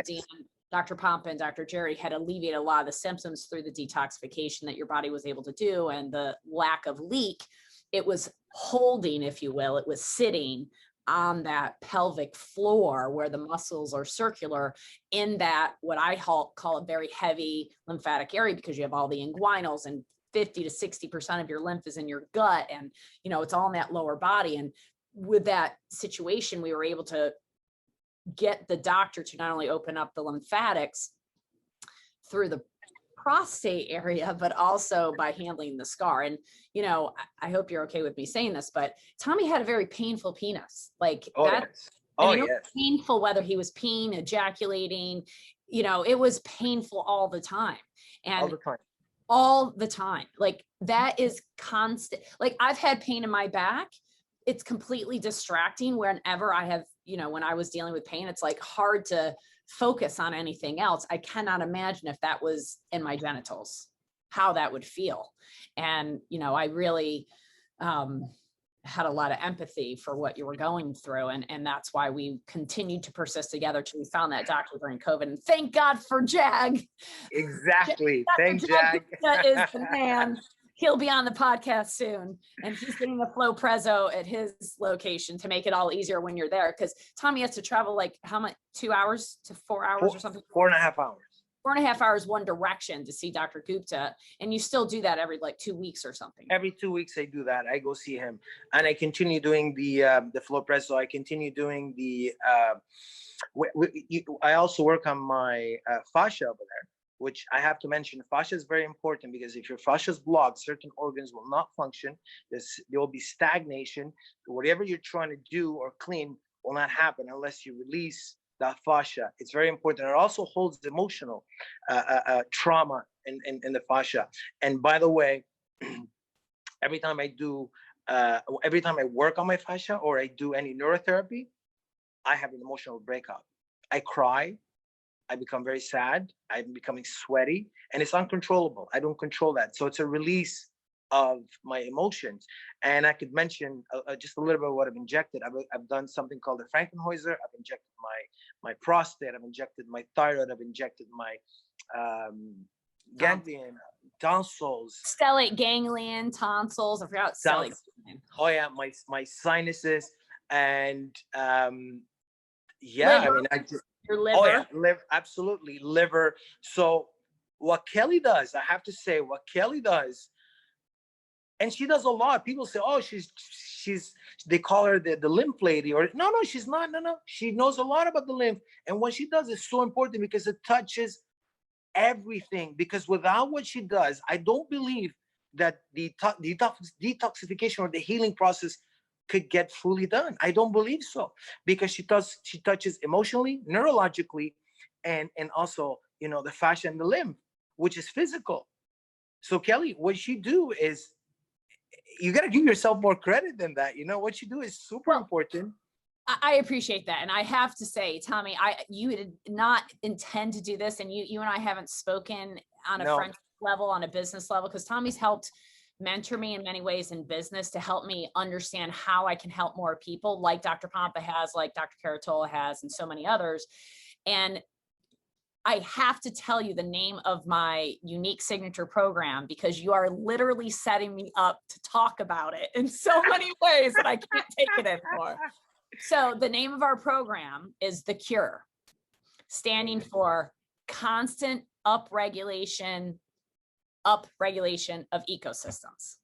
Dr. Pompa and Dr. Jerry had alleviated a lot of the symptoms through the detoxification that your body was able to do and the lack of leak, it was holding, if you will, it was sitting on that pelvic floor where the muscles are circular in that, what I call a very heavy lymphatic area, because you have all the inguinals and 50 to 60% of your lymph is in your gut. And, it's all in that lower body. And with that situation, we were able to get the doctor to not only open up the lymphatics through the prostate area, but also by handling the scar. And, I hope you're okay with me saying this, but Tommy had a very painful penis. Like painful, whether he was peeing, ejaculating, it was painful all the time. And all the time. Like that is constant. Like I've had pain in my back. It's completely distracting whenever I have, when I was dealing with pain, it's like hard to focus on anything else. I cannot imagine if that was in my genitals, how that would feel. And, I really had a lot of empathy for what you were going through. And that's why we continued to persist together till we found that doctor during COVID. And thank God for Jag. Exactly. Thank Jag. Is the man. He'll be on the podcast soon, and he's getting the Flow Prezzo at his location to make it all easier when you're there. Because Tommy has to travel like how much, 2 hours to 4 hours or something? 4.5 hours. 4.5 hours one direction to see Dr. Gupta. And you still do that every like 2 weeks or something. Every 2 weeks I do that. I go see him, and I continue doing the Flow Prezzo. I continue doing the, I also work on my fascia over there, which I have to mention. Fascia is very important, because if your fascia is blocked, certain organs will not function. There will be stagnation. Whatever you're trying to do or clean will not happen unless you release that fascia. It's very important. It also holds emotional trauma in the fascia. And by the way, every time I work on my fascia or I do any neurotherapy, I have an emotional breakout. I cry. I become very sad. I'm becoming sweaty, and it's uncontrollable. I don't control that. So it's a release of my emotions. And I could mention just a little bit of what I've injected. I've done something called the Frankenheuser. I've injected my prostate. I've injected my thyroid. I've injected my ganglion, tonsils, stellate ganglion, tonsils. I forgot stellate ganglion. Oh yeah, my sinuses, and Liver. I mean, your liver. oh yeah, liver, absolutely, liver. So what Kelly does, I have to say, what Kelly does, and she does a lot. People say, oh, she's they call her the lymph lady, or no, she's not. No, she knows a lot about the lymph, and what she does is so important because it touches everything. Because without what she does, I don't believe that the detoxification or the healing process could get fully done. I don't believe so, because she touches emotionally, neurologically, and also, you know, the fascia and the lymph, which is physical. So Kelly, what she do is, you got to give yourself more credit than that. You know, what you do is super important. I appreciate that. And I have to say, Tommy, you did not intend to do this, and you and I haven't spoken on a friendship level, on a business level, because Tommy's helped mentor me in many ways in business to help me understand how I can help more people, like Dr. Pompa has, like Dr. Caratola has, and so many others. And I have to tell you the name of my unique signature program, because you are literally setting me up to talk about it in so many ways that I can't take it anymore. So the name of our program is The Cure, standing for constant upregulation of ecosystems.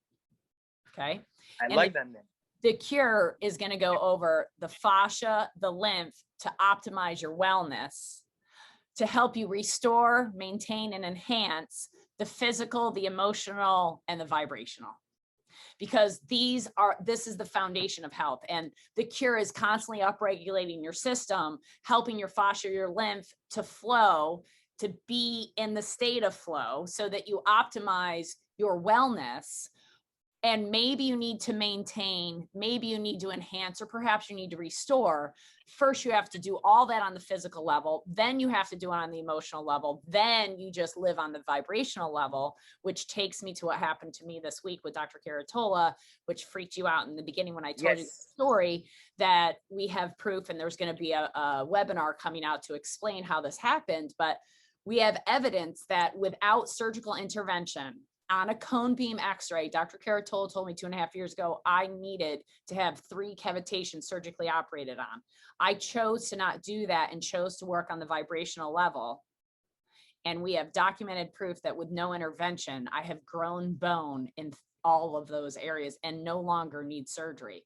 Okay. I like that name. The Cure is going to go over the fascia, the lymph, to optimize your wellness, to help you restore, maintain, and enhance the physical, the emotional, and the vibrational. Because this is the foundation of health. And the Cure is constantly upregulating your system, helping your fascia, your lymph to flow, to be in the state of flow, so that you optimize your wellness. And maybe you need to maintain, maybe you need to enhance, or perhaps you need to restore. First, you have to do all that on the physical level. Then you have to do it on the emotional level. Then you just live on the vibrational level, which takes me to what happened to me this week with Dr. Caratola, which freaked you out in the beginning when I told you the story, that we have proof, and there's going to be a webinar coming out to explain how this happened. But we have evidence that without surgical intervention, on a cone beam x-ray, Dr. Caratola told me 2.5 years ago, I needed to have 3 cavitations surgically operated on. I chose to not do that and chose to work on the vibrational level. And we have documented proof that with no intervention, I have grown bone in all of those areas and no longer need surgery,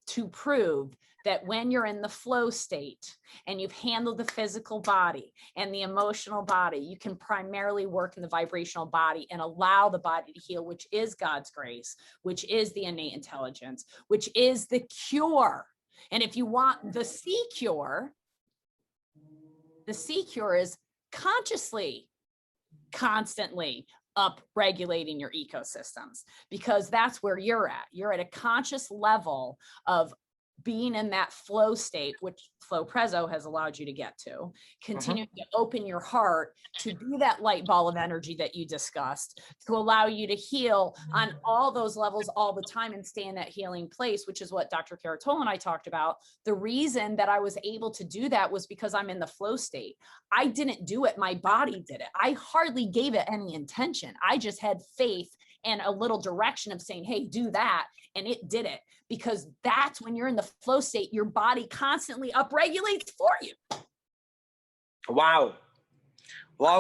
to prove that when you're in the flow state and you've handled the physical body and the emotional body, you can primarily work in the vibrational body and allow the body to heal, which is God's grace, which is the innate intelligence, which is the cure. And if you want the C cure is consciously, constantly up regulating your ecosystems, because that's where you're at. You're at a conscious level of being in that flow state, which Flow Prezzo has allowed you to get to, continuing to open your heart to be that light ball of energy that you discussed, to allow you to heal on all those levels all the time and stay in that healing place, which is what Dr. Caratola and I talked about. The reason that I was able to do that was because I'm in the flow state. I didn't do it. My body did it. I hardly gave it any intention. I just had faith and a little direction of saying, hey, do that. And it did it, because that's when you're in the flow state, your body constantly upregulates for you. Wow,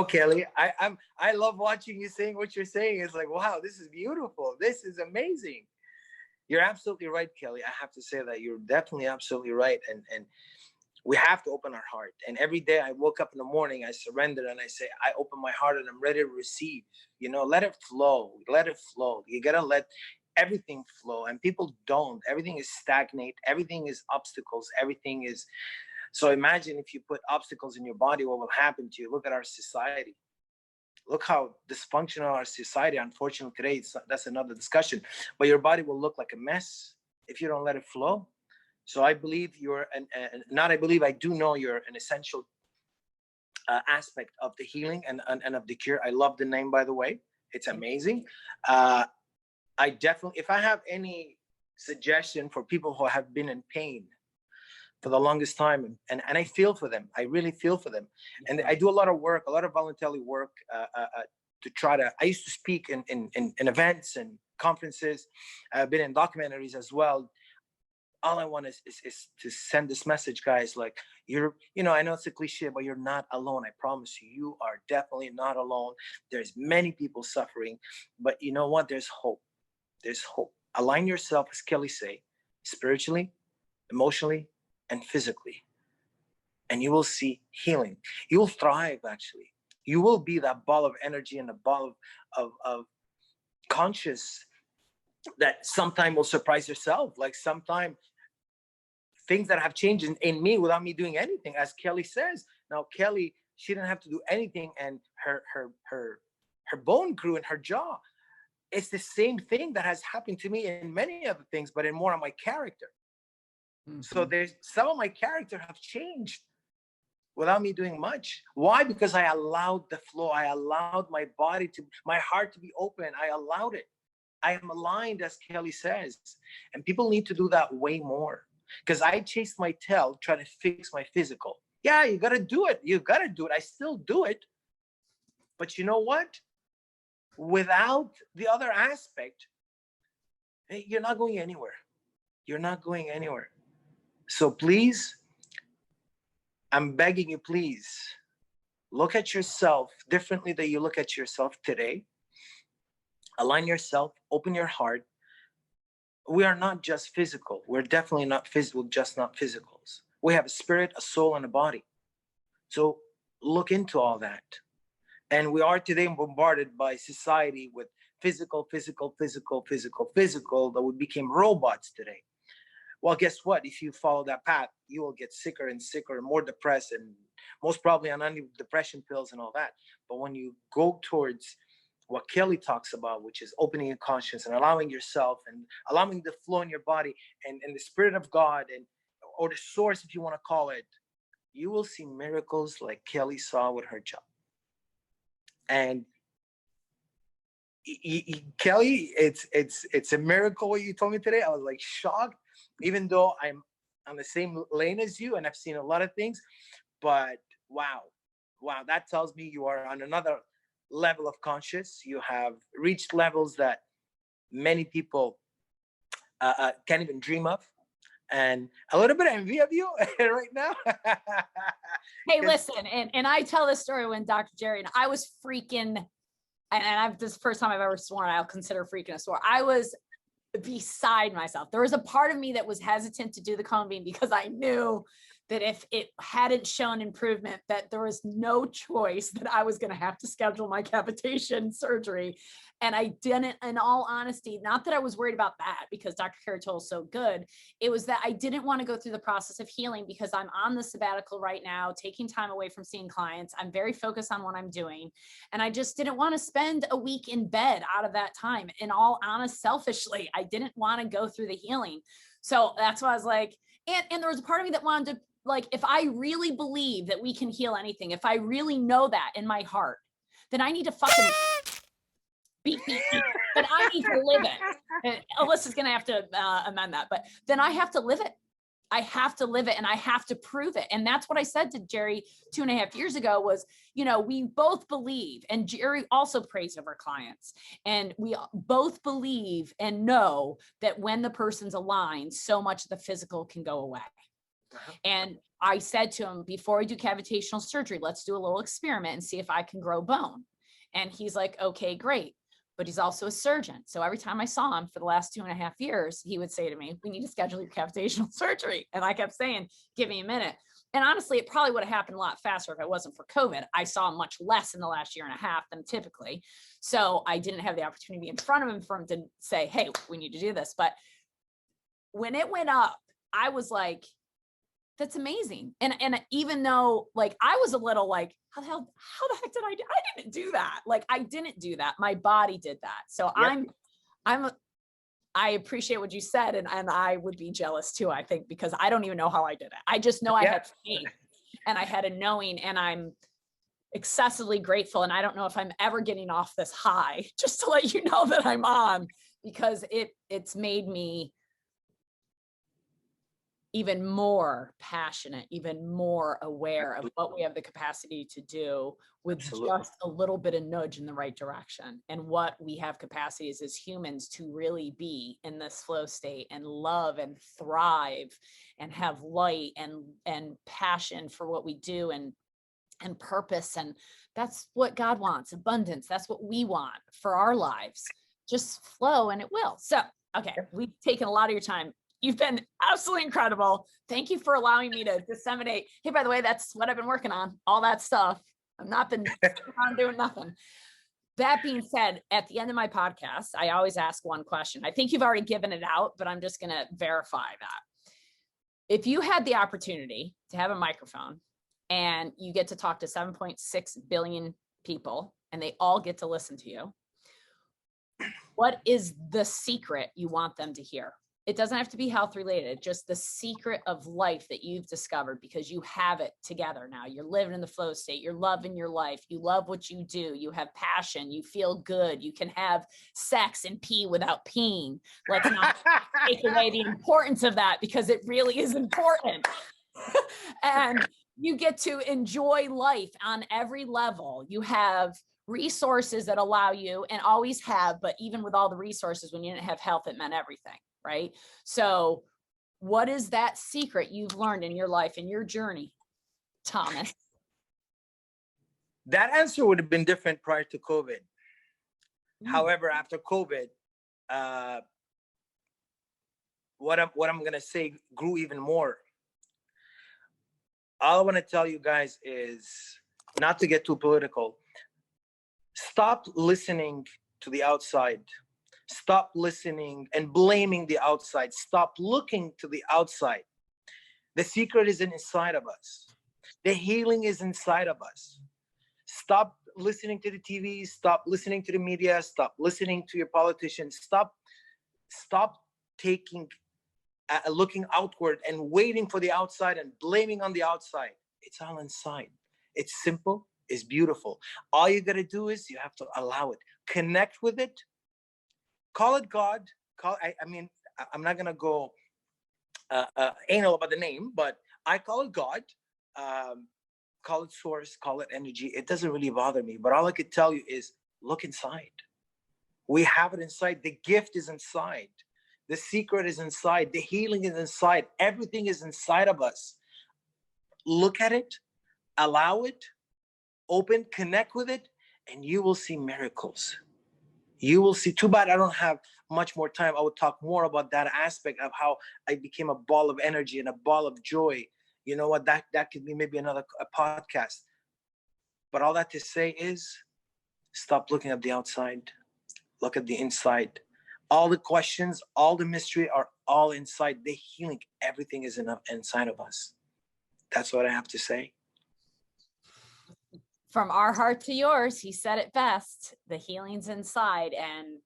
Kelly. I love watching you saying what you're saying. It's like, wow, this is beautiful. This is amazing. You're absolutely right, Kelly. I have to say that you're definitely absolutely right. And we have to open our heart. And every day I woke up in the morning, I surrender and I say, I open my heart and I'm ready to receive. You know, let it flow. Let it flow. You got to let everything flow. And people don't. Everything is stagnate. Everything is obstacles. Everything is. So imagine if you put obstacles in your body, what will happen to you? Look at our society. Look how dysfunctional our society. Unfortunately, today, that's another discussion. But your body will look like a mess if you don't let it flow. So I believe I do know you're an essential aspect of the healing and of the cure. I love the name, by the way. It's amazing. I definitely, if I have any suggestion for people who have been in pain for the longest time, and I feel for them, I really feel for them. And I do a lot of work, a lot of voluntary work to try to, I used to speak in events and conferences. I've been in documentaries as well. All I want is to send this message, guys. Like, I know it's a cliche, but you're not alone. I promise you, you are definitely not alone. There's many people suffering, but you know what? There's hope. There's hope. Align yourself, as Kelly say, spiritually, emotionally, and physically, and you will see healing. You will thrive, actually. You will be that ball of energy and a ball of conscious that sometime will surprise yourself. Like sometime things that have changed in me without me doing anything, as Kelly says. Now, Kelly, she didn't have to do anything, and her bone grew in her jaw. It's the same thing that has happened to me in many other things, but in more on my character. Mm-hmm. So there's some of my character have changed without me doing much. Why? Because I allowed the flow. I allowed my body my heart to be open. I allowed it. I am aligned, as Kelly says. And people need to do that way more. Because I chased my tail, trying to fix my physical. Yeah, you got to do it. You got to do it. I still do it. But you know what? Without the other aspect, you're not going anywhere. You're not going anywhere. So please, I'm begging you, please, look at yourself differently than you look at yourself today. Align yourself, open your heart. We are not just physical. We're definitely not physical, just not physicals. We have a spirit, a soul, and a body. So look into all that. And we are today bombarded by society with physical, that we became robots today. Well, guess what? If you follow that path, you will get sicker and sicker and more depressed, and most probably on antidepressant pills and all that. But when you go towards what Kelly talks about, which is opening your conscience and allowing yourself and allowing the flow in your body and the spirit of God, or the source, if you want to call it, you will see miracles like Kelly saw with her job. And Kelly, it's a miracle what you told me today. I was like shocked, even though I'm on the same lane as you and I've seen a lot of things. But wow, that tells me you are on another level of conscious. You have reached levels that many people can't even dream of, and a little bit of envy of you right now. Hey, listen, and I tell this story when Dr. Jerry and I was freaking, and this is the first time I've ever sworn, I'll consider freaking a swear. I was beside myself. There was a part of me that was hesitant to do the cone beam because I knew that if it hadn't shown improvement, that there was no choice that I was going to have to schedule my cavitation surgery. And I didn't, in all honesty, not that I was worried about that because Dr. Caratol is so good. It was that I didn't want to go through the process of healing because I'm on the sabbatical right now, taking time away from seeing clients. I'm very focused on what I'm doing. And I just didn't want to spend a week in bed out of that time. In all honest, selfishly, I didn't want to go through the healing. So that's why I was like, and there was a part of me that wanted to, like, if I really believe that we can heal anything, if I really know that in my heart, then I need to fucking beat. But I need to live it. And Alyssa's going to have to amend that, but then I have to live it. I have to live it and I have to prove it. And that's what I said to Jerry 2.5 years ago was, we both believe, and Jerry also prays of our clients, and we both believe and know that when the person's aligned, so much of the physical can go away. And I said to him, before we do cavitational surgery, let's do a little experiment and see if I can grow bone. And he's like, okay, great. But he's also a surgeon. So every time I saw him for the last 2.5 years, he would say to me, we need to schedule your cavitational surgery. And I kept saying, give me a minute. And honestly, it probably would have happened a lot faster if it wasn't for COVID. I saw him much less in the last 1.5 years than typically. So I didn't have the opportunity in front of him for him to say, hey, we need to do this. But when it went up, I was like, that's amazing. And even though like, I was a little like, how the heck did I do? I didn't do that. Like, I didn't do that. My body did that. So yep. I appreciate what you said. And I would be jealous too, I think, because I don't even know how I did it. I just know I had faith and I had a knowing, and excessively grateful. And I don't know if I'm ever getting off this high, just to let you know that I'm on, because it's made me even more passionate, even more aware of what we have the capacity to do with Absolutely. just a little bit of nudge in the right direction, and what we have capacities as humans to really be in this flow state and love and thrive and have light and passion for what we do, and purpose. And that's what God wants, abundance. That's what we want for our lives. Just flow and it will. So, okay, we've taken a lot of your time. You've been absolutely incredible. Thank you for allowing me to disseminate. Hey, by the way, that's what I've been working on, all that stuff. I've not been around doing nothing. That being said, at the end of my podcast, I always ask one question. I think you've already given it out, but I'm just going to verify that. If you had the opportunity to have a microphone and you get to talk to 7.6 billion people and they all get to listen to you, what is the secret you want them to hear? It doesn't have to be health related, just the secret of life that you've discovered because you have it together now. You're living in the flow state. You're loving your life. You love what you do. You have passion. You feel good. You can have sex and pee without peeing. Let's not take away the importance of that, because it really is important. And you get to enjoy life on every level. You have resources that allow you, and always have, but even with all the resources, when you didn't have health, it meant everything, right? So what is that secret you've learned in your life, in your journey, Thomas? That answer would have been different prior to COVID. However, after COVID, what I'm gonna say grew even more. All I want to tell you guys is, not to get too political, stop listening to the outside. Stop listening and blaming the outside. Stop looking to the outside. The secret is inside of us. The healing is inside of us. Stop listening to the TV. Stop listening to the media. Stop listening to your politicians. Stop taking, looking outward and waiting for the outside and blaming on the outside. It's all inside. It's simple. It's beautiful. All you got to do is you have to allow it. Connect with it. Call it God. I mean, I'm not going to go anal about the name, but I call it God. Call it source, call it energy. It doesn't really bother me. But all I could tell you is look inside. We have it inside. The gift is inside. The secret is inside. The healing is inside. Everything is inside of us. Look at it, allow it, open, connect with it, and you will see miracles. You will see. Too bad I don't have much more time. I would talk more about that aspect of how I became a ball of energy and a ball of joy. You know what? That could be maybe a podcast. But all that to say is, stop looking at the outside. Look at the inside. All the questions, all the mystery are all inside. The healing, everything is inside of us. That's what I have to say. From our heart to yours, he said it best. The healing's inside, and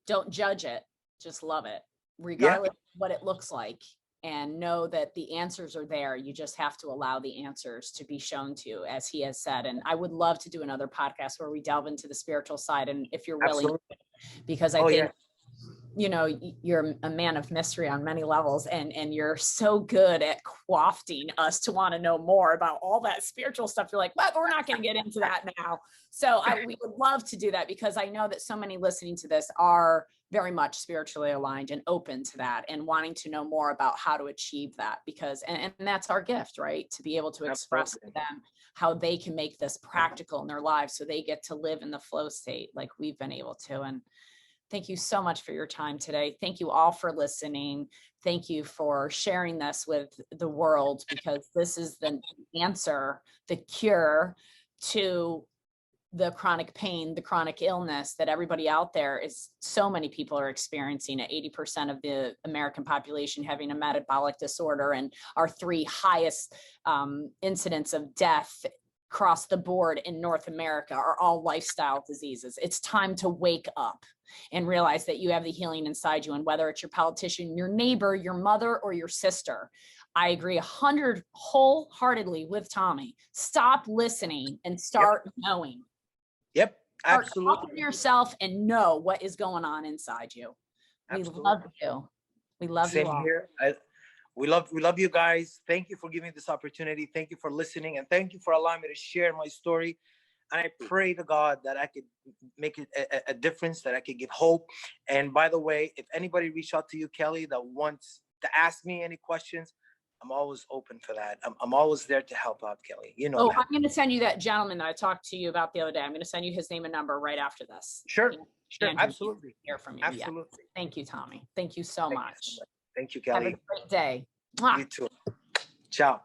don't judge it. Just love it, regardless of what it looks like, and know that the answers are there. You just have to allow the answers to be shown to you, as he has said. And I would love to do another podcast where we delve into the spiritual side, and if you're willing, because I think, you know, you're a man of mystery on many levels, and you're so good at wafting us to want to know more about all that spiritual stuff. You're like, but we're not going to get into that now. So we would love to do that, because I know that so many listening to this are very much spiritually aligned and open to that, and wanting to know more about how to achieve that, because, and that's our gift, right? To be able to express to them how they can make this practical in their lives, so they get to live in the flow state like we've been able to. And thank you so much for your time today. Thank you all for listening. Thank you for sharing this with the world, because this is the answer, the cure to the chronic pain, the chronic illness that everybody out there is, so many people are experiencing. At 80% of the American population having a metabolic disorder, and our 3 highest incidents of death across the board in North America are all lifestyle diseases. It's time to wake up and realize that you have the healing inside you. And whether it's your politician, your neighbor, your mother, or your sister, I agree 100 wholeheartedly with Tommy. Stop listening and start knowing. Yep, Start absolutely. talking to yourself and know what is going on inside you. We love you. We love you all. Same here. We love you guys. Thank you for giving me this opportunity. Thank you for listening, and thank you for allowing me to share my story. And I pray to God that I could make it a difference, that I could give hope. And by the way, if anybody reach out to you, Kelly, that wants to ask me any questions, I'm always open for that. I'm always there to help out, Kelly. You know that. I'm going to send you that gentleman that I talked to you about the other day. I'm going to send you his name and number right after this. Sure. Sure. Andrew, Absolutely. Hear from you. Absolutely. Yeah. Thank you, Tommy. Thank you so much. Thank you, Kelly. Have a great day. You too. Ciao.